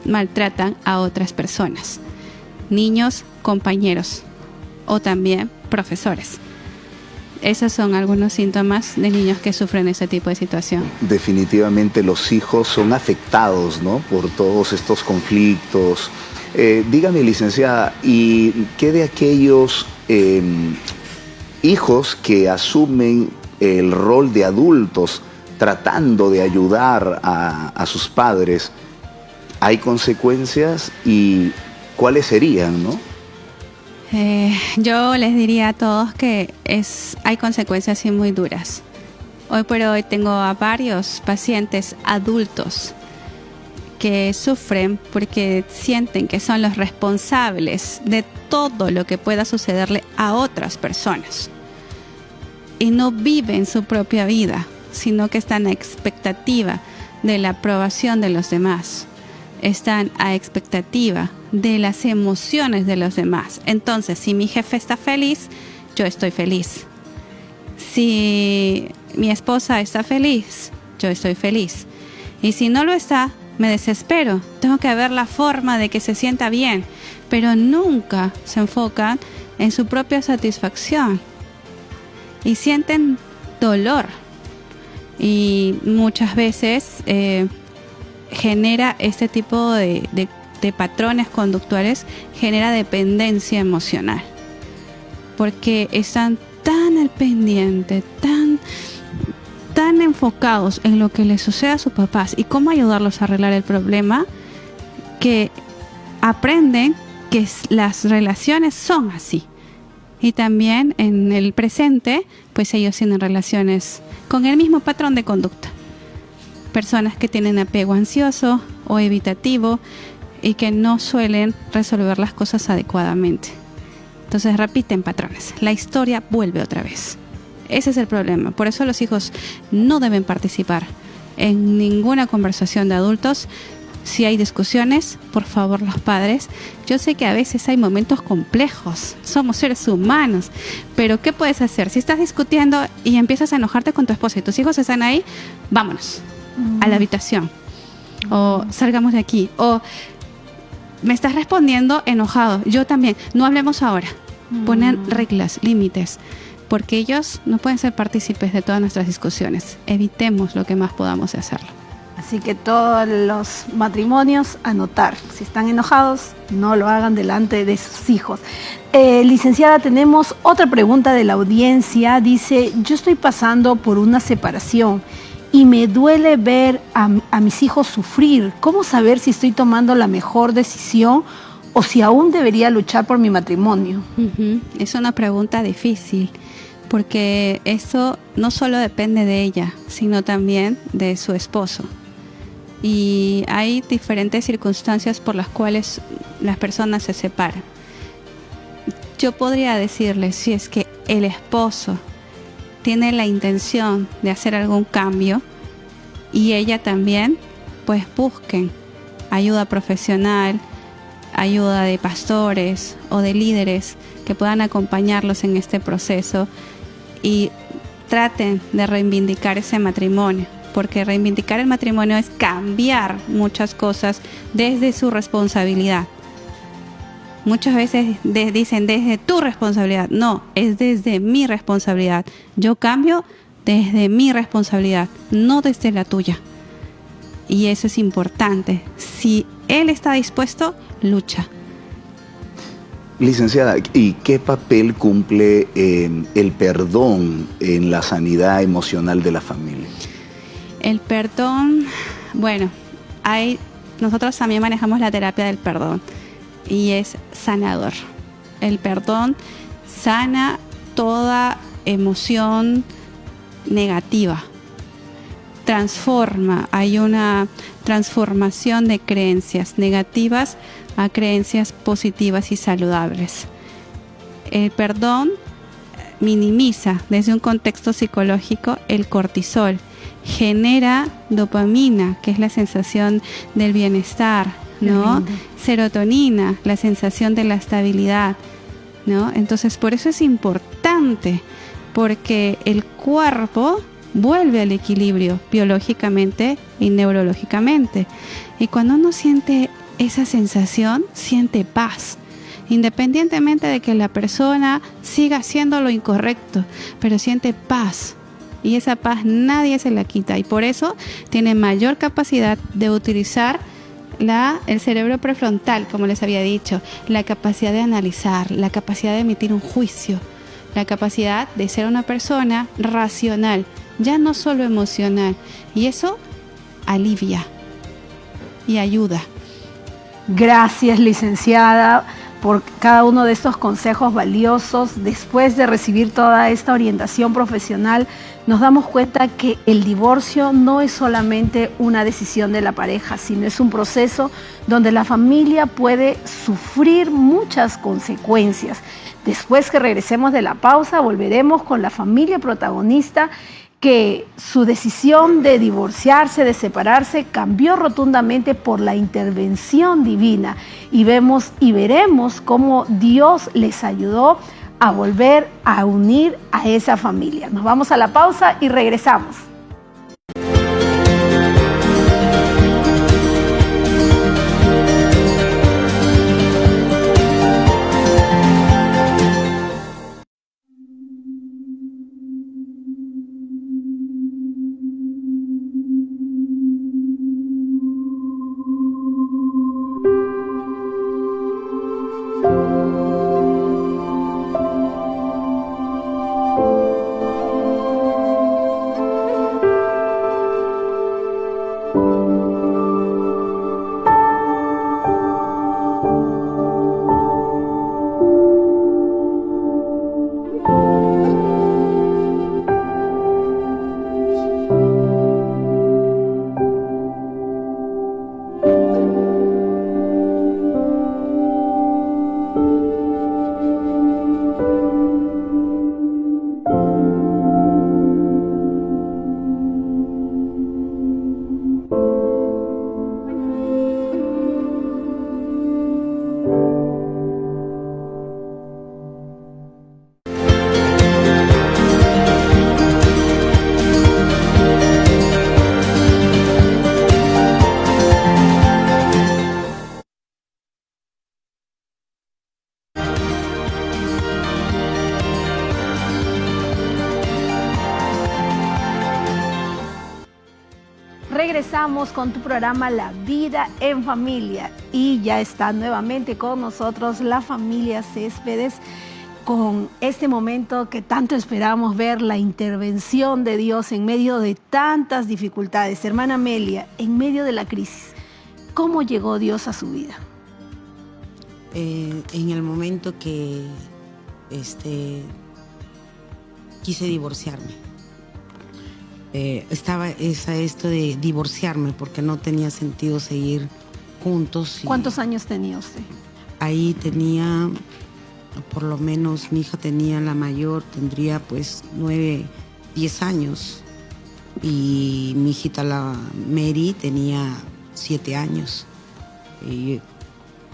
maltratan a otras personas, niños, compañeros o también profesores. Esos son algunos síntomas de niños que sufren ese tipo de situación. Definitivamente los hijos son afectados, ¿no?, por todos estos conflictos. Dígame, licenciada, ¿y qué de aquellos hijos que asumen el rol de adultos tratando de ayudar a sus padres? ¿Hay consecuencias y cuáles serían, no? Yo les diría a todos que hay consecuencias sí muy duras. Hoy por hoy tengo a varios pacientes adultos que sufren porque sienten que son los responsables de todo lo que pueda sucederle a otras personas. Y no viven su propia vida, sino que están a expectativa de la aprobación de los demás. Están a expectativa de las emociones de los demás. Entonces, si mi jefe está feliz, yo estoy feliz. Si mi esposa está feliz, yo estoy feliz. Y si no lo está, me desespero. Tengo que ver la forma de que se sienta bien, pero nunca se enfocan en su propia satisfacción y sienten dolor. Y muchas veces genera este tipo de patrones conductuales, genera dependencia emocional, porque están tan al pendiente, tan enfocados en lo que les sucede a sus papás y cómo ayudarlos a arreglar el problema, que aprenden que las relaciones son así. Y también en el presente, pues ellos tienen relaciones con el mismo patrón de conducta. Personas que tienen apego ansioso o evitativo y que no suelen resolver las cosas adecuadamente. Entonces repiten patrones. La historia vuelve otra vez. Ese es el problema. Por eso los hijos no deben participar en ninguna conversación de adultos. Si hay discusiones, por favor, los padres. Yo sé que a veces hay momentos complejos. Somos seres humanos. Pero ¿qué puedes hacer? Si estás discutiendo y empiezas a enojarte con tu esposa y tus hijos están ahí, vámonos a la habitación. O salgamos de aquí. O me estás respondiendo enojado. Yo también. No hablemos ahora. Poner reglas, límites. Porque ellos no pueden ser partícipes de todas nuestras discusiones. Evitemos lo que más podamos hacerlo. Así que todos los matrimonios, anotar. Si están enojados, no lo hagan delante de sus hijos. Licenciada, tenemos otra pregunta de la audiencia. Dice, yo estoy pasando por una separación y me duele ver a mis hijos sufrir. ¿Cómo saber si estoy tomando la mejor decisión o si aún debería luchar por mi matrimonio? Es una pregunta difícil, porque eso no solo depende de ella, sino también de su esposo. Y hay diferentes circunstancias por las cuales las personas se separan. Yo podría decirles, si es que el esposo tiene la intención de hacer algún cambio y ella también, pues busquen ayuda profesional, ayuda de pastores o de líderes que puedan acompañarlos en este proceso y traten de reivindicar ese matrimonio, porque reivindicar el matrimonio es cambiar muchas cosas desde su responsabilidad. Muchas veces dicen desde tu responsabilidad. No, es desde mi responsabilidad. Yo cambio desde mi responsabilidad, no desde la tuya. Y eso es importante. Si él está dispuesto, lucha. Licenciada, ¿y qué papel cumple el perdón en la sanidad emocional de la familia? El perdón, bueno, nosotros también manejamos la terapia del perdón y es sanador. El perdón sana toda emoción negativa, transforma, hay una transformación de creencias negativas a creencias positivas y saludables. El perdón minimiza desde un contexto psicológico el cortisol, genera dopamina, que es la sensación del bienestar, ¿no? Serotonina, la sensación de la estabilidad, ¿no? Entonces, por eso es importante, porque el cuerpo vuelve al equilibrio biológicamente y neurológicamente. Y cuando uno siente esa sensación, siente paz, independientemente de que la persona siga haciendo lo incorrecto, pero siente paz. Y esa paz nadie se la quita, y por eso tiene mayor capacidad de utilizar el cerebro prefrontal, como les había dicho, la capacidad de analizar, la capacidad de emitir un juicio, la capacidad de ser una persona racional, ya no solo emocional, y eso alivia y ayuda. Gracias, licenciada, por cada uno de estos consejos valiosos. Después de recibir toda esta orientación profesional, nos damos cuenta que el divorcio no es solamente una decisión de la pareja, sino es un proceso donde la familia puede sufrir muchas consecuencias. Después que regresemos de la pausa, volveremos con la familia protagonista, que su decisión de divorciarse, de separarse, cambió rotundamente por la intervención divina, y veremos cómo Dios les ayudó a volver a unir a esa familia. Nos vamos a la pausa y regresamos. regresamos con tu programa La Vida en Familia y ya está nuevamente con nosotros la familia Céspedes con este momento que tanto esperamos ver, la intervención de Dios en medio de tantas dificultades. Hermana Amelia, en medio de la crisis, ¿cómo llegó Dios a su vida? En el momento que quise divorciarme. Estaba esto de divorciarme porque no tenía sentido seguir juntos. ¿Cuántos años tenía usted? Ahí tenía, por lo menos mi hija tenía, la mayor, tendría pues 9, 10 años. Y mi hijita, la Mary, tenía 7 años. Y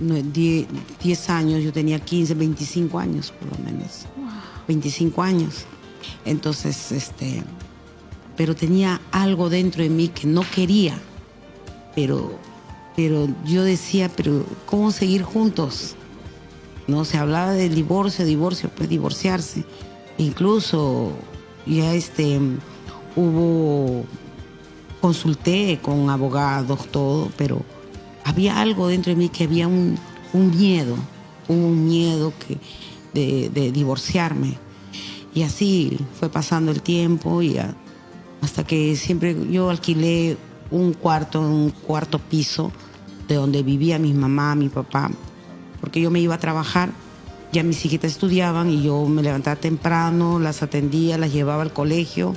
10 años, yo tenía 15, 25 años por lo menos. Wow. 25 años. Entonces, pero tenía algo dentro de mí que no quería, pero yo decía, pero ¿cómo seguir juntos? No, se hablaba del divorcio, pues divorciarse. Incluso ya consulté con abogados, todo, pero había algo dentro de mí que había un miedo de divorciarme. Y así fue pasando el tiempo y hasta que siempre yo alquilé un cuarto piso de donde vivía mi mamá, mi papá, porque yo me iba a trabajar, ya mis hijitas estudiaban y yo me levantaba temprano, las atendía, las llevaba al colegio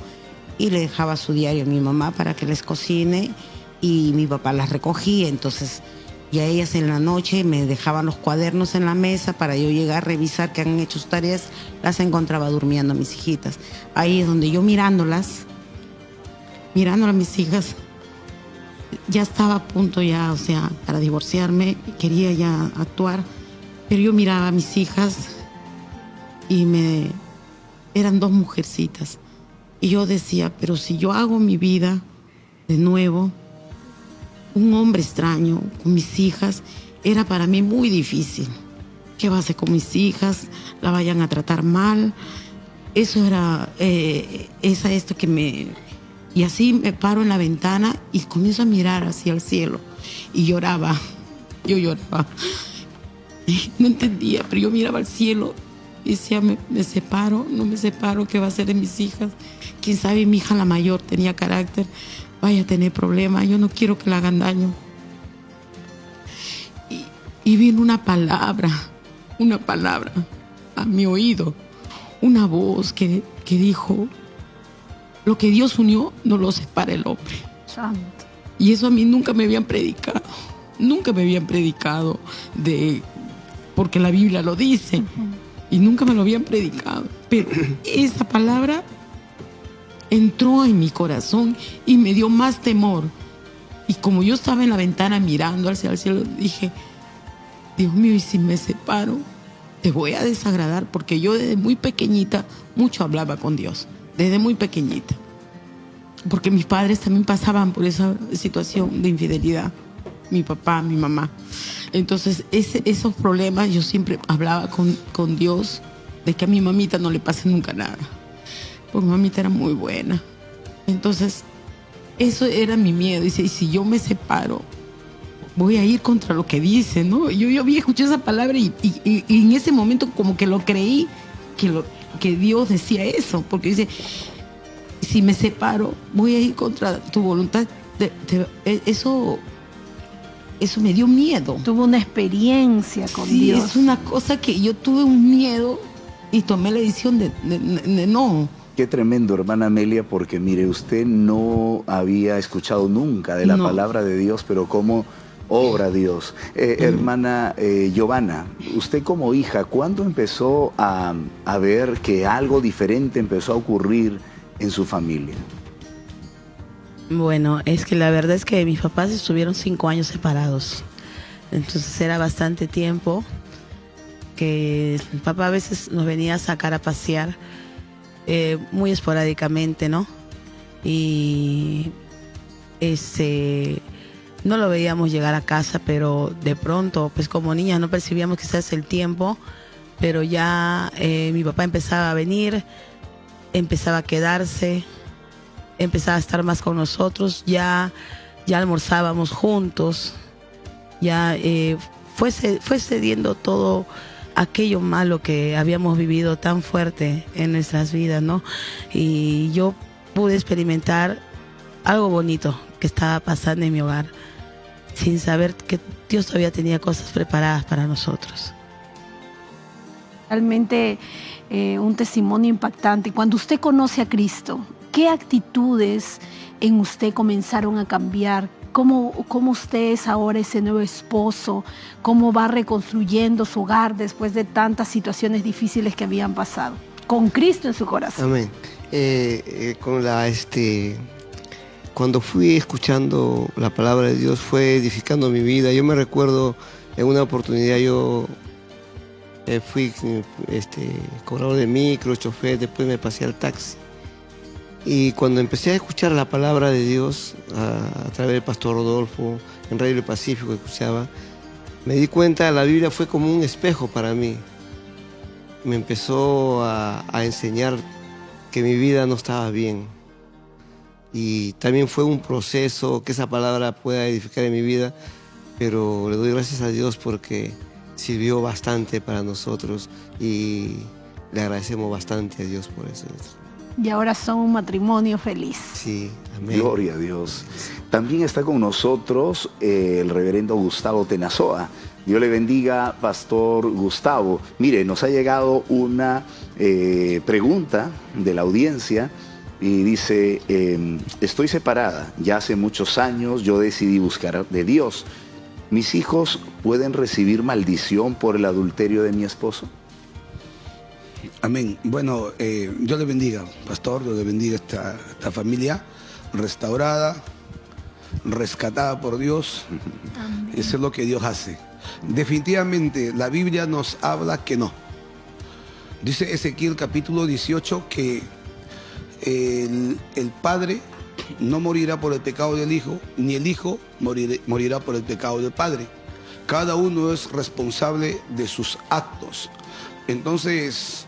y le dejaba su diario a mi mamá para que les cocine y mi papá las recogía. Entonces ya ellas en la noche me dejaban los cuadernos en la mesa para yo llegar a revisar que han hecho sus tareas, las encontraba durmiendo mis hijitas. Ahí es donde yo mirándolas a mis hijas, ya estaba a punto ya, para divorciarme, quería ya actuar, pero yo miraba a mis hijas y eran 2 mujercitas. Y yo decía, pero si yo hago mi vida de nuevo, un hombre extraño con mis hijas, era para mí muy difícil. ¿Qué va a hacer con mis hijas? ¿La vayan a tratar mal? Eso era, esto que me... Y así me paro en la ventana y comienzo a mirar hacia el cielo. Y lloraba. Yo lloraba. No entendía, pero yo miraba al cielo y decía, me separo, no me separo, ¿qué va a hacer de mis hijas? Quién sabe, mi hija la mayor tenía carácter, vaya a tener problemas, yo no quiero que le hagan daño. Y vino una palabra a mi oído, una voz que dijo, lo que Dios unió no lo separa el hombre. Santo. Y eso a mí nunca me habían predicado porque la Biblia lo dice, y nunca me lo habían predicado. Pero esa palabra entró en mi corazón y me dio más temor. Y como yo estaba en la ventana mirando hacia el cielo, dije, Dios mío, ¿y si me separo? Te voy a desagradar, porque yo desde muy pequeñita mucho hablaba con Dios. Desde muy pequeñita, porque mis padres también pasaban por esa situación de infidelidad, mi papá, mi mamá. Entonces esos problemas yo siempre hablaba con Dios, de que a mi mamita no le pase nunca nada, porque mi mamita era muy buena. Entonces eso era mi miedo. Dice, y si yo me separo, voy a ir contra lo que dice, ¿no? Yo había escuchado esa palabra y en ese momento como que lo creí, que Dios decía eso, porque dice, si me separo, voy a ir contra tu voluntad. Eso me dio miedo. Tuvo una experiencia con Dios. Sí, es una cosa que yo tuve un miedo y tomé la decisión de no. Qué tremendo, hermana Amelia, porque mire, usted no había escuchado nunca de la palabra de Dios, pero cómo obra Dios. Hermana Giovanna, usted como hija, ¿cuándo empezó a ver que algo diferente empezó a ocurrir en su familia? Bueno, es que la verdad es que mis papás estuvieron 5 años separados. Entonces era bastante tiempo que mi papá a veces nos venía a sacar a pasear, muy esporádicamente, ¿no? Y no lo veíamos llegar a casa, pero de pronto, pues como niñas no percibíamos quizás el tiempo, pero ya mi papá empezaba a venir, empezaba a quedarse, empezaba a estar más con nosotros, ya ya almorzábamos juntos, ya fue cediendo todo aquello malo que habíamos vivido tan fuerte en nuestras vidas, ¿no? Y yo pude experimentar algo bonito que estaba pasando en mi hogar, sin saber que Dios todavía tenía cosas preparadas para nosotros. Realmente un testimonio impactante. Cuando usted conoce a Cristo, ¿qué actitudes en usted comenzaron a cambiar? ¿Cómo usted es ahora ese nuevo esposo? ¿Cómo va reconstruyendo su hogar después de tantas situaciones difíciles que habían pasado? Con Cristo en su corazón. Amén. Cuando fui escuchando la palabra de Dios, fue edificando mi vida. Yo me recuerdo en una oportunidad yo fui cobrador de micro, chofer, después me pasé al taxi. Y cuando empecé a escuchar la palabra de Dios a través del pastor Rodolfo, en Radio Pacífico escuchaba, me di cuenta que la Biblia fue como un espejo para mí. Me empezó a enseñar que mi vida no estaba bien. Y también fue un proceso que esa palabra pueda edificar en mi vida, pero le doy gracias a Dios porque sirvió bastante para nosotros y le agradecemos bastante a Dios por eso. Y ahora son un matrimonio feliz. Sí, amén. Gloria a Dios. También está con nosotros el reverendo Gustavo Tenazoa. Dios le bendiga, Pastor Gustavo. Mire, nos ha llegado una pregunta de la audiencia y dice, estoy separada, ya hace muchos años yo decidí buscar de Dios. ¿Mis hijos pueden recibir maldición por el adulterio de mi esposo? Amén. Bueno, Dios le bendiga, pastor, Dios le bendiga esta familia restaurada, rescatada por Dios. Amén. Eso es lo que Dios hace. Definitivamente la Biblia nos habla que no. Dice Ezequiel capítulo 18 que el padre no morirá por el pecado del hijo, ni el hijo morirá por el pecado del padre. Cada uno es responsable de sus actos. Entonces,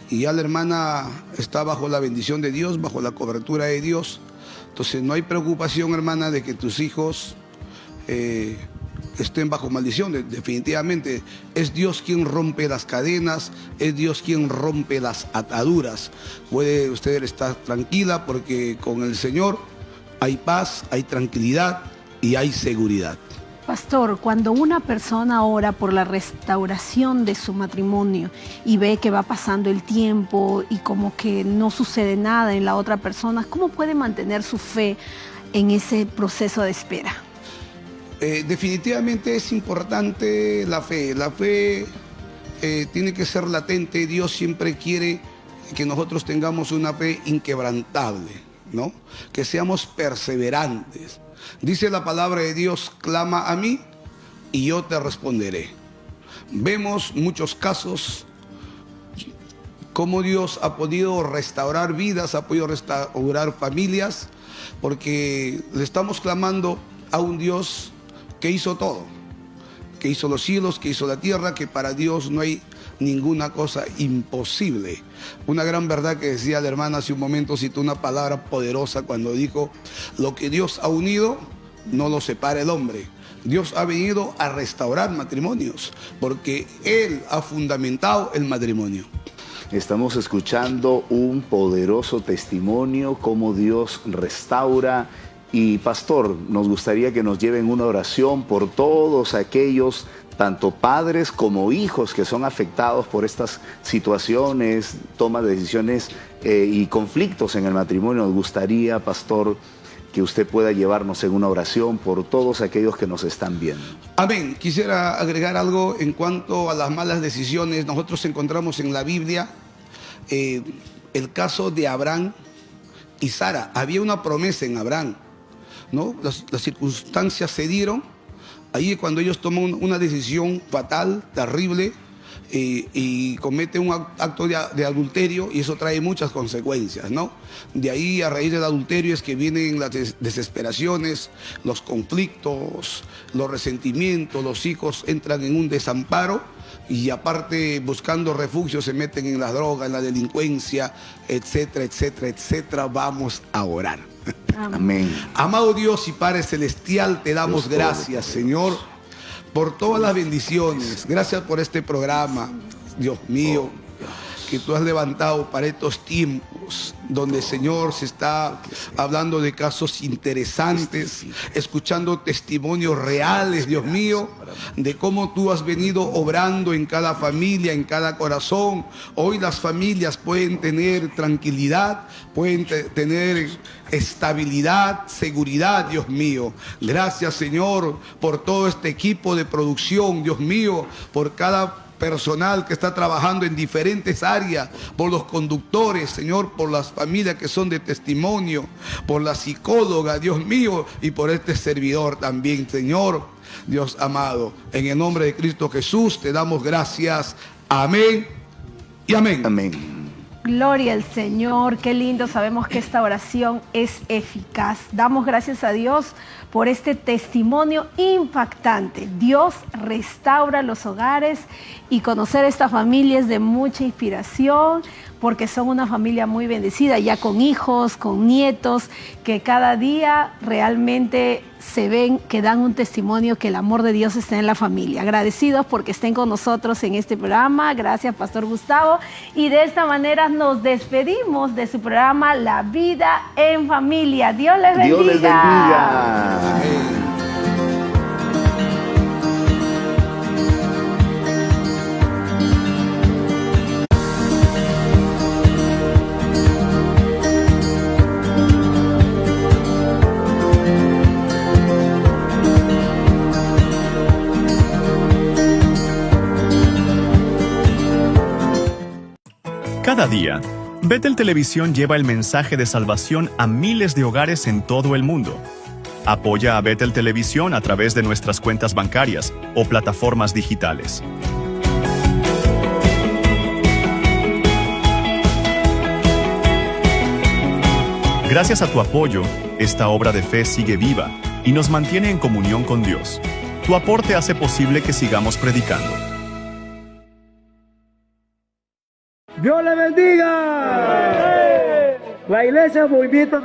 y ya la hermana está bajo la bendición de Dios, bajo la cobertura de Dios. Entonces no hay preocupación, hermana, de que tus hijos estén bajo maldición. Definitivamente es Dios quien rompe las cadenas, es Dios quien rompe las ataduras. Puede usted estar tranquila porque con el Señor hay paz, hay tranquilidad y hay seguridad. Pastor, cuando una persona ora por la restauración de su matrimonio y ve que va pasando el tiempo y como que no sucede nada en la otra persona, ¿cómo puede mantener su fe en ese proceso de espera? Definitivamente es importante la fe. La fe tiene que ser latente. Dios siempre quiere que nosotros tengamos una fe inquebrantable, ¿no? Que seamos perseverantes. Dice la palabra de Dios, clama a mí y yo te responderé. Vemos muchos casos cómo Dios ha podido restaurar vidas, ha podido restaurar familias, porque le estamos clamando a un Dios que hizo todo, que hizo los cielos, que hizo la tierra, que para Dios no hay ninguna cosa imposible. Una gran verdad que decía la hermana hace un momento, citó una palabra poderosa cuando dijo, lo que Dios ha unido, no lo separa el hombre. Dios ha venido a restaurar matrimonios, porque Él ha fundamentado el matrimonio. Estamos escuchando un poderoso testimonio, cómo Dios restaura. Y pastor, nos gustaría que nos lleven una oración por todos aquellos, tanto padres como hijos, que son afectados por estas situaciones, tomas de decisiones y conflictos en el matrimonio. Nos gustaría, pastor, que usted pueda llevarnos en una oración por todos aquellos que nos están viendo. Amén. Quisiera agregar algo en cuanto a las malas decisiones. Nosotros encontramos en la Biblia el caso de Abraham y Sara. Había una promesa en Abraham, ¿no? Las circunstancias se dieron. Ahí cuando ellos toman una decisión fatal, terrible, y comete un acto de adulterio, y eso trae muchas consecuencias, ¿no? De ahí, a raíz del adulterio, es que vienen las desesperaciones, los conflictos, los resentimientos, los hijos entran en un desamparo y aparte, buscando refugio, se meten en la droga, en la delincuencia, etcétera, etcétera, etcétera. Vamos a orar. Amén. Amado Dios y Padre Celestial, te damos gracias, Señor, por todas las bendiciones. Gracias por este programa, Dios mío, que tú has levantado para estos tiempos, donde, Señor, se está hablando de casos interesantes, escuchando testimonios reales, Dios mío, de cómo tú has venido obrando en cada familia, en cada corazón. Hoy las familias pueden tener tranquilidad, pueden tener estabilidad, seguridad, Dios mío. Gracias, Señor, por todo este equipo de producción, Dios mío, por cada personal que está trabajando en diferentes áreas, por los conductores, Señor, por las familias que son de testimonio, por la psicóloga, Dios mío, y por este servidor también, Señor, Dios amado. En el nombre de Cristo Jesús te damos gracias. Amén y amén. Amén. Gloria al Señor, qué lindo, sabemos que esta oración es eficaz. Damos gracias a Dios por este testimonio impactante. Dios restaura los hogares, y conocer a esta familia es de mucha inspiración, porque son una familia muy bendecida, ya con hijos, con nietos, que cada día realmente se ven, que dan un testimonio que el amor de Dios está en la familia. Agradecidos porque estén con nosotros en este programa. Gracias, Pastor Gustavo. Y de esta manera nos despedimos de su programa La Vida en Familia. Dios les bendiga. Dios les bendiga. Amén. Cada día, Betel Televisión lleva el mensaje de salvación a miles de hogares en todo el mundo. Apoya a Betel Televisión a través de nuestras cuentas bancarias o plataformas digitales. Gracias a tu apoyo, esta obra de fe sigue viva y nos mantiene en comunión con Dios. Tu aporte hace posible que sigamos predicando. Dios le bendiga. La iglesia Movimiento